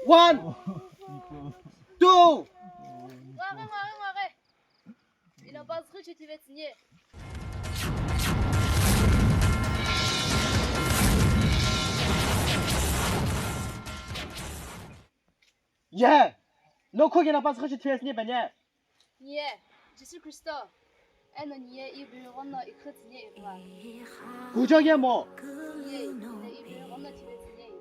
1, 2. Arrête. Il n'a pas de truc et tu vas signer. Yeah. No quoi qu'il n'a pas de truc, tu vas signer, ben yeah. Yeah, je suis Christophe. Elle n'a ni il veut rendre écrit signer et voilà. 구정이야 뭐. Yeah, il veut rendre tu vas signer.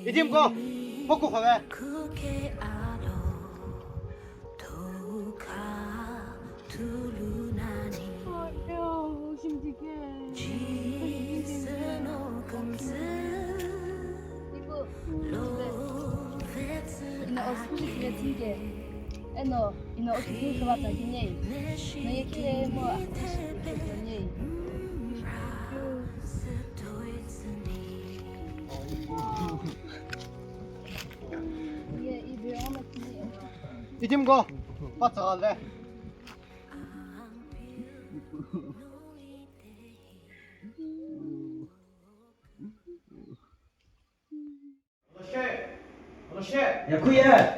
이팀 거 먹고 가래. Il n'a aussi tu vas signer. Elle n'a aussi dit que va signer. Mais il qui est moi signer. Yeah, il veut rendre signer. 이팀 거 빠져갈래. 야, 그야.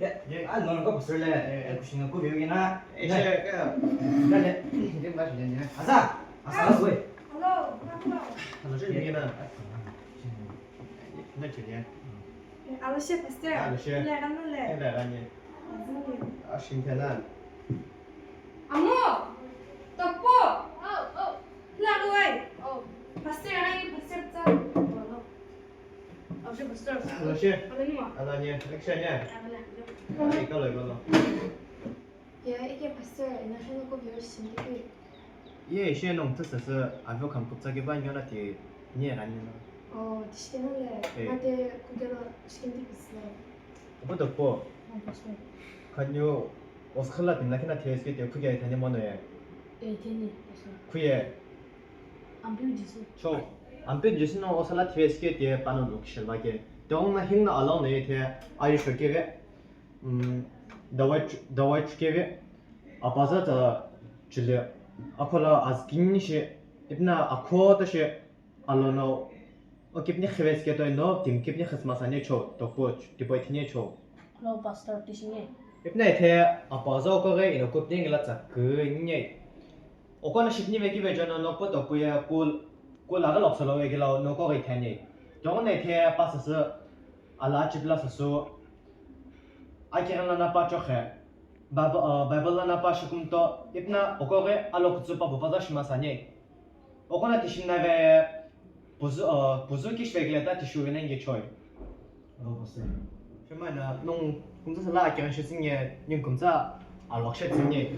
야, 아, 너는 거 벗을래? 구신은 그 여기나. 그래. 이제 마시냐? 아사, 아사, 왜? 너这里呢？那几年？ 알로시 봤어요. 알로시. 네, 갔는데. 现在呢？啊，今天呢？ 아무! 떡보! 나루이! 봤어요. 아니, 봤어요. 짠. 알로시 봤어요. 老师， 알로니 뭐? 啊，那你那个谁呢？ 알로니. 一个了，一个了。 예, 이게 봤어요. 이나셔는 꼭 열심히. 예, 시에는 뜻은 아주 감독자기 반영할 때 니에라니나. 디시는데 예. 나한테 그대로 시킨지 봤어요. 뭐도 뭐 봤어요. 간요 오스칼라 빈나키나 테스게 때 그게 되는 뭐네. 예, 되니. 봤어요. 그게 안 배우지지. 저안 빼주시는 오스칼라 테스게 때 빠는 룩실바게. 동나 힘나 알아내 때 아이셔게 давай чукеве 아빠자 줄래 아콜라 아스긴시 입나 아코다시 알로노 어깁니 khves게 도이노 딤깁니 khs마사네 초 도포 디포이티네 초 너 봤어. 디시니. 입나 테 아빠자 오거게 이노 kop딩글라자 그니 오거나 십니 베기베 저노 노포 도포야 꿀 아갈 없어로게 길라 노거게 테니 동네 테 빠스스 알라치블라스소 아키란나 빠초헤 바이블나 빠시금토 입나 오거게 알로쿠츠파 부바다시마사니 오거나 티신나베 부즈키 쉐글레타 티슈게는 게 초이 알아봤어요. 정말나 농 공자살라 아키란시스니 님 공자 알록셰츠니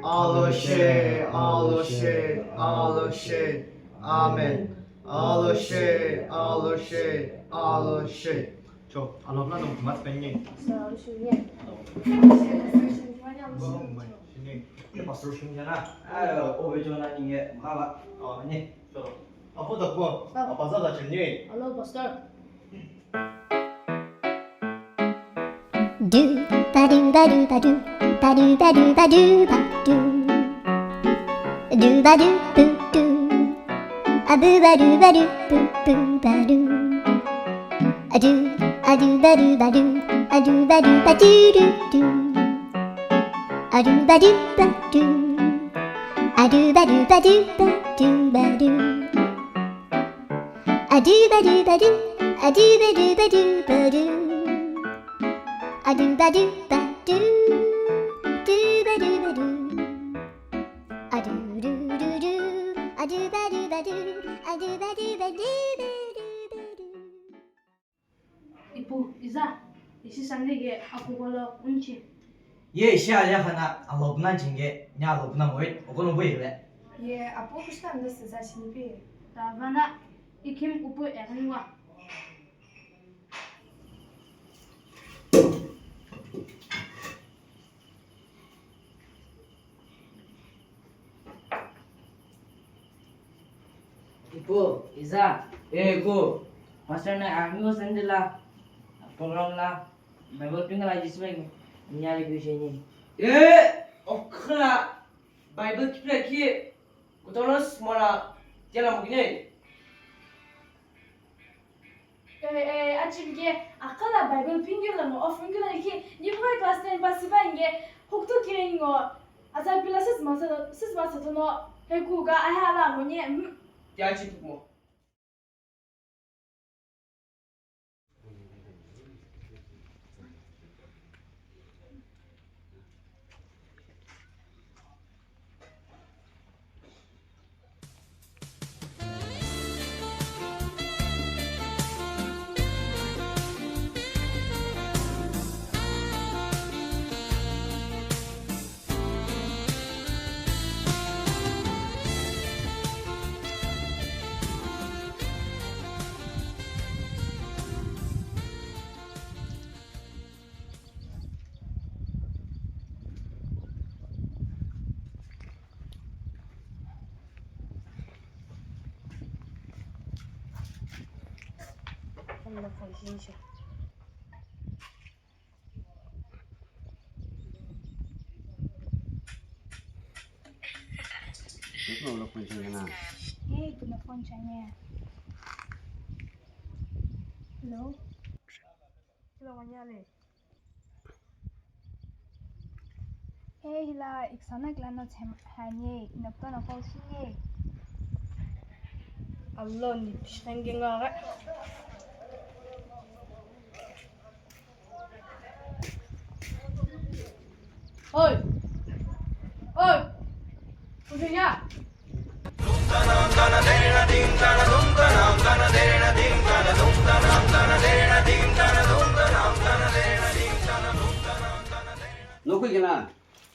알로셰 알로셰 알로셰 아멘 알로셰 알로셰 알로셰 저 알로나 너무 그만 뺐니 알로시. 봤을 신잖아. 아유, 오베조나 니게 가봐. 아니. 아빠도 뭐 아빠 자다 전니 알로 봤어. Do ba do ba do ba do ba do ba do ba do ba do ba do boo do a boo ba do ba do boo boo ba do a do ba do ba do a do ba do ba do do do a do ba do ba do a do ba do ba do ba do ba do a do ba do ba do a do ba do ba do ba do a do ba do ba do ba do ba do a do do do do a do ba do ba do a do ba do ba do ba do ba do 이쁘 이사 이시 산데게 아쿠발로 운치. 예, 시아야 하나 알로브난 징게 냐 알로브난 뭐이? 오거는 뭐 이래? 예, 아빠 혹시 안 됐어 자신이. 다바나 이킴 우프 에른와. Ibu, Iza, Ibu, pasarnya aku sendirilah, program lah, Bible tinggal aja sebagai nyari kuisinya. 오크나 바이블 키프레키 고토로스 뭐라 Jalan mungkin ni. 아침 이게 아까나 바이블 핑계라는 어핑계라 이게 니부가 클래스 때 파시바 이게 혹도 기행 거 아자빌라 스스마서도 해구가 아하라 뭐니 Dia cip mo. 한번 보시죠. Itu lo kunci kena. Hey, punya phone canya. Hello. Hello, manyale. Hey, hila, iksana klano hanye, nakto na kau sini. Allah ni pisangeng agak. Oi, oi, punya. Lo kui kena.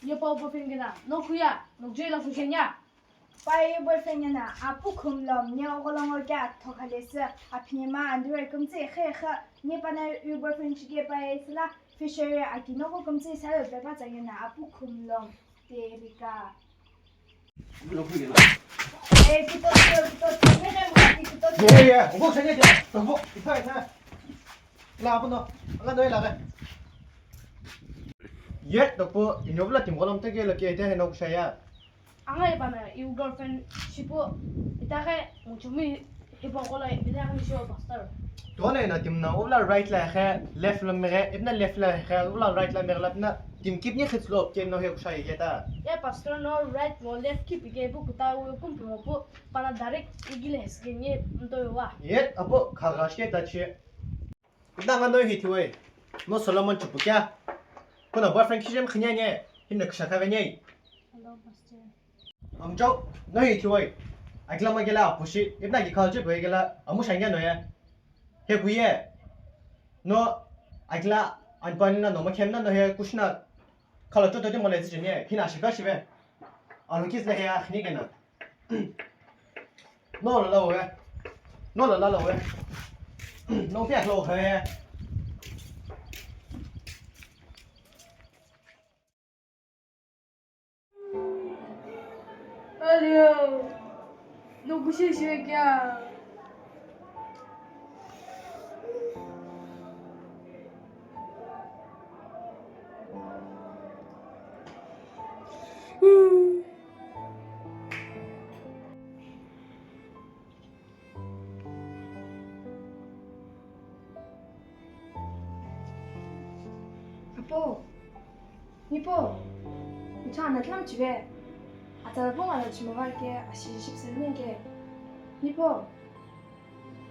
Yo pau boyfriend kena, no kuya, no jay la fushenya. Pai boyfriend na, apu kumlom, nya ogolong orga, tokalese, apinema andure kumse khe, nye pana yu boyfriend chige pai sila, fisher akinogo kumse sayo beba zayena, apu kumlom, derika. Lo kui kena. Eh, kita nyere mati, kita 예, 오고 생겨. 오고. 이타. 라부노. 안가 라가. 예, 덕보 이노블라 팀 걸음 때게 이렇게 해 놓고 셔야. Angai pana, yu girlfriend shipo, itake, muchumi, ipo kola, itake nisho pastor. 돈에 나 팀나 올라 라이트 라 해, 레프트 라 메게, 입나 레프트 라 해, 올라 라이트 라 메게 라나 팀 킵니 ХИТ슬롭 게임 노해 혹시 이게다. Ya pastor no right no left keep ige bu kuta u kum propo pana direct igile sgenye nto wa. 예, 아버 가가시게 다치. 나가 너 히티웨이. 너 솔로몬 주부야. 그나 boyfriend 키jem 그냥에 힘내 그샤카베니. Hello pastor. 암조 너 히티웨이. 아클라마 게라 부시 입나 기칼지 베게라 아무 상게 너야. 해부예. 너 아클라 안빠니나 너무 캠나 너해 쿠시나 칼로 쪼쪼 좀 몰래지 좀 히나 시가시베. 알로키스 내가 흔히게나. 너라라왜? 너라라라왜? 너 벽 로 해. Алло. Ну гуси швекя. 아빠, 니뽀, 저 하나 그럼 집에 아따라 봉화를 주먹할게 아시 14년게 니뽀,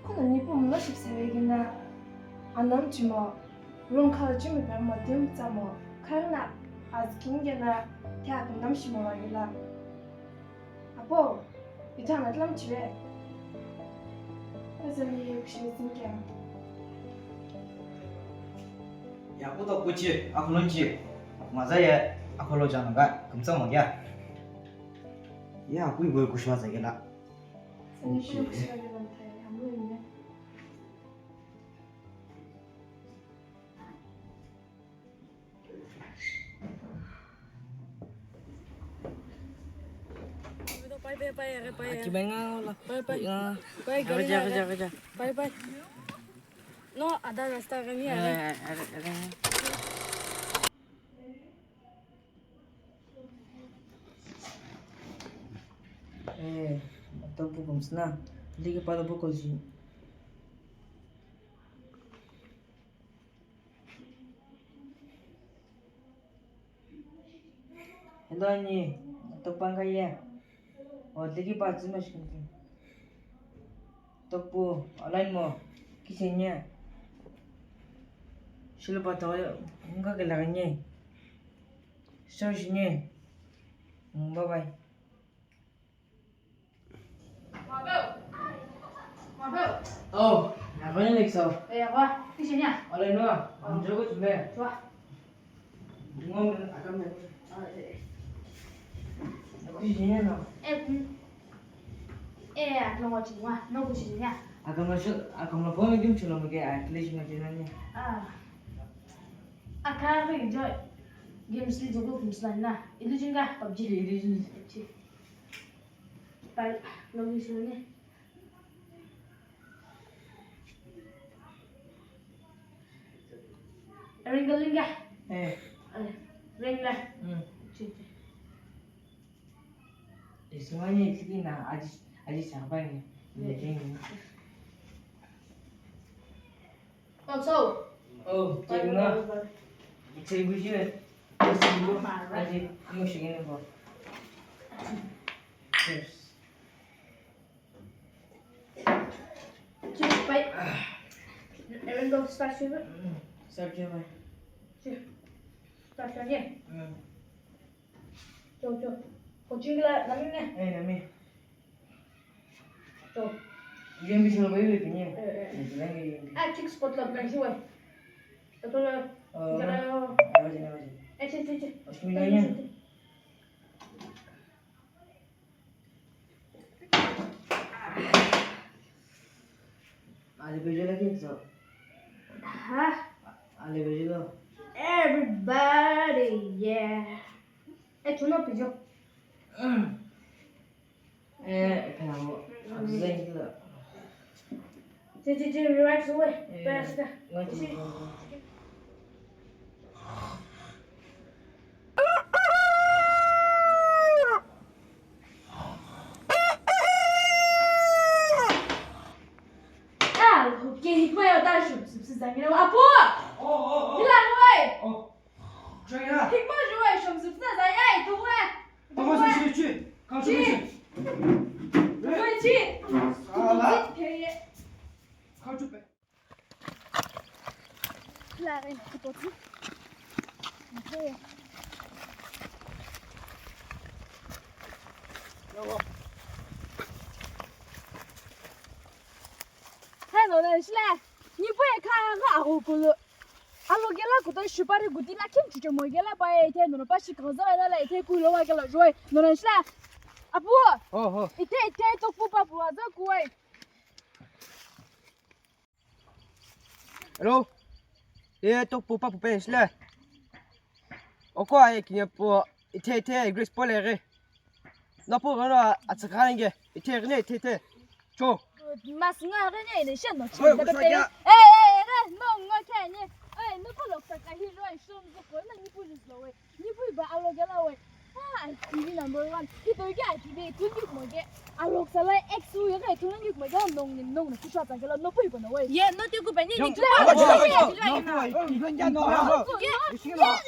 그는 니뽀 뭐 14회겠나 안 넘지 뭐 롱카를 주면 별뭐 되었자 뭐 칼나 아직 긴게나 대학은 남시 뭐 하길라 아빠, 저 하나 그럼 집에 그래서 니 혹시 생겨 Ya aku tak kuci, aku lonci. Masa ya aku lo jangan enggak, kemsa mau ya. Ya aku ibu aku semasa gila. 니 혹시 가게한테 안 보이네 Cibay nga lah. Bye Kerja. bye no ada rasta kami ada 떡부 검스나 리게 받아 보고지. Hello ni, 떡방 가야. 리게 받지 마시는데. 떡부 온라인 뭐 기세냐? 실버 더 뭔가 gelagnya. Searchnya. Bye bye. Oh, aku ni like so. apa? Di sini ya? Oleh Noah, ambil aku coba. Coba. Ngomong akan ber. Aku di sini no. nomor cuma, nomor di sini ya. Akan masuk, akan lapor mungkin cuma mungkin atlet macam ni. Akan enjoy. Games ni juga kumpulan na. Itu juga PUBG. Ini Baik, nomor di sini. Ring ya? Ring lah. Semuanya itu na aji siapa ni? Ini. So. Oh, cik na. Cik ibu je. Ibu aji musik ini bo. Cheers. Cheers, baik. Ring go start juga. Start je mai. Start lagi. Coba. Coaching lah, namanya. Nami. Coba. Dia bisa lebih punya. Lagi. Check spot lah, kan sih, betul lah. Kalau. Cek. Sebenarnya. Ada baju lagi so. Hah? Ada baju lo. Everybody, yeah. Cuma baju. Kenapa? Aku sayang tu. Cek, relax away. Best. Ngaji.给你朋友袋鼠是不是咱给阿婆？你来喂。这样。听不是喂，什么是不是咱呀？都喂。等会去，刚出去。喂去。好了。好准备。来，给多吃。可以。要不？太多人是嘞，你不也看个阿虎咕噜？阿罗给了古代十八的古地拉看出这么个了，把一天弄把西搞走了，一天咕噜话给了说，弄人是嘞，阿婆，一天都不把不这古哎。Hello, dia tu pupa pupen sila. Oko ay kinya po ite Grace Polere. Napo ano at sekarang ge ite rene ite. Cho. Mas nga rene ne shen no chi Oi, da kuswa pe. ya. No nga ke ni. No ko lok sa ka hi roi shom zo ko na ni pu ni lo we. Ni pu ba alo ge la we. TV number 1. Ki to ge TV tu ni mo ge. Alo sa la x u ye ge tu ni mo ge nong ni nong na ku sha ta ge la no pu ba no we. Ye no tu ku ba ni ni tu.你人家弄好，行了。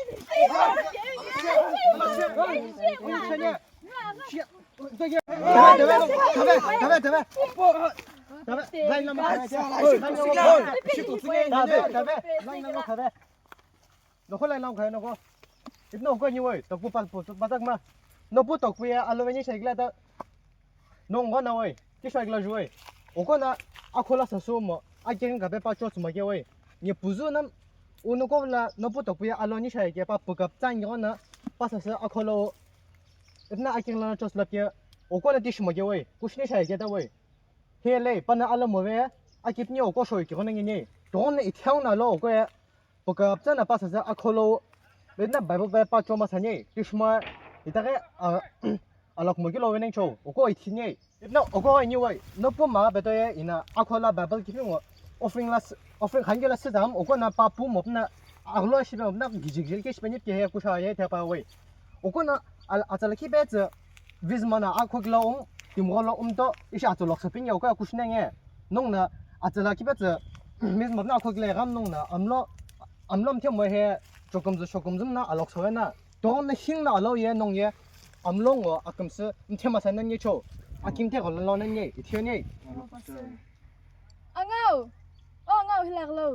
nó không lại làm cái nó có ít nó có như vậy tao cũng bắt mà nó bút tao cũng alo với như thế cái đó nó ngon nào vậy cái sao cái rồi ô con na akola sa số mà ai chơi cái bé cho mà cái vậy nhiều bút nó uno có là nó bút tao cũng alo như thế cái bút gặp trang cái nó bắt sa akola ít na ai chơi là cho slap cái ô con là đi mà cái vậy cũng như thế cái đó vậy thế này bắt na alo mà vậy ai kịp nhiều có sôi cái con này như đó này theo nào lo cái bút gặp trang là bắt sa akola bên na bài bài bắt cho mà sao nhỉ đi mà 이따가 알락 먹기 로웨닝 초 오고 이티니 너 오고 아니 왜 너뿐 마 베도에 이나 아콜라 바벨 기능 오프링 한결라 쓰담 오고 나 빠뿌 못나 알로 시베 없나 기직질게 시베니 게 구샤에 대바웨 오고 나 아잘키 베즈 비즈마나 아코글롱 tìm ngon lo to ishi atu lok sapin yau ka kushna nge nong na atala ki bet mis map na khok le gam nong na amlom the mo he chokum zum na alok so na to na hing na alo ye nong ye amlong wo akam se the ma san na ni cho akim the gol lo na ni the ni Angau. Oh, ngau hilak lo.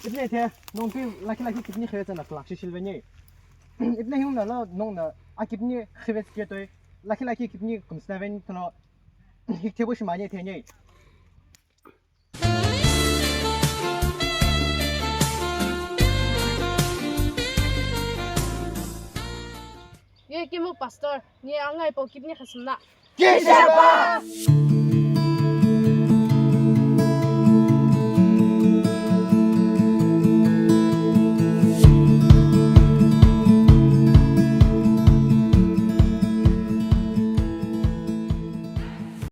ibne the nong pi laki kitni khayet na klak shi shilve ni ibne hing na lo nong na akipni khayet ke toy laki kitni kum snaven to hik the bo shi ma ni the ni Ye kimuk pastor. Ni angai po kipni khasna. Kisah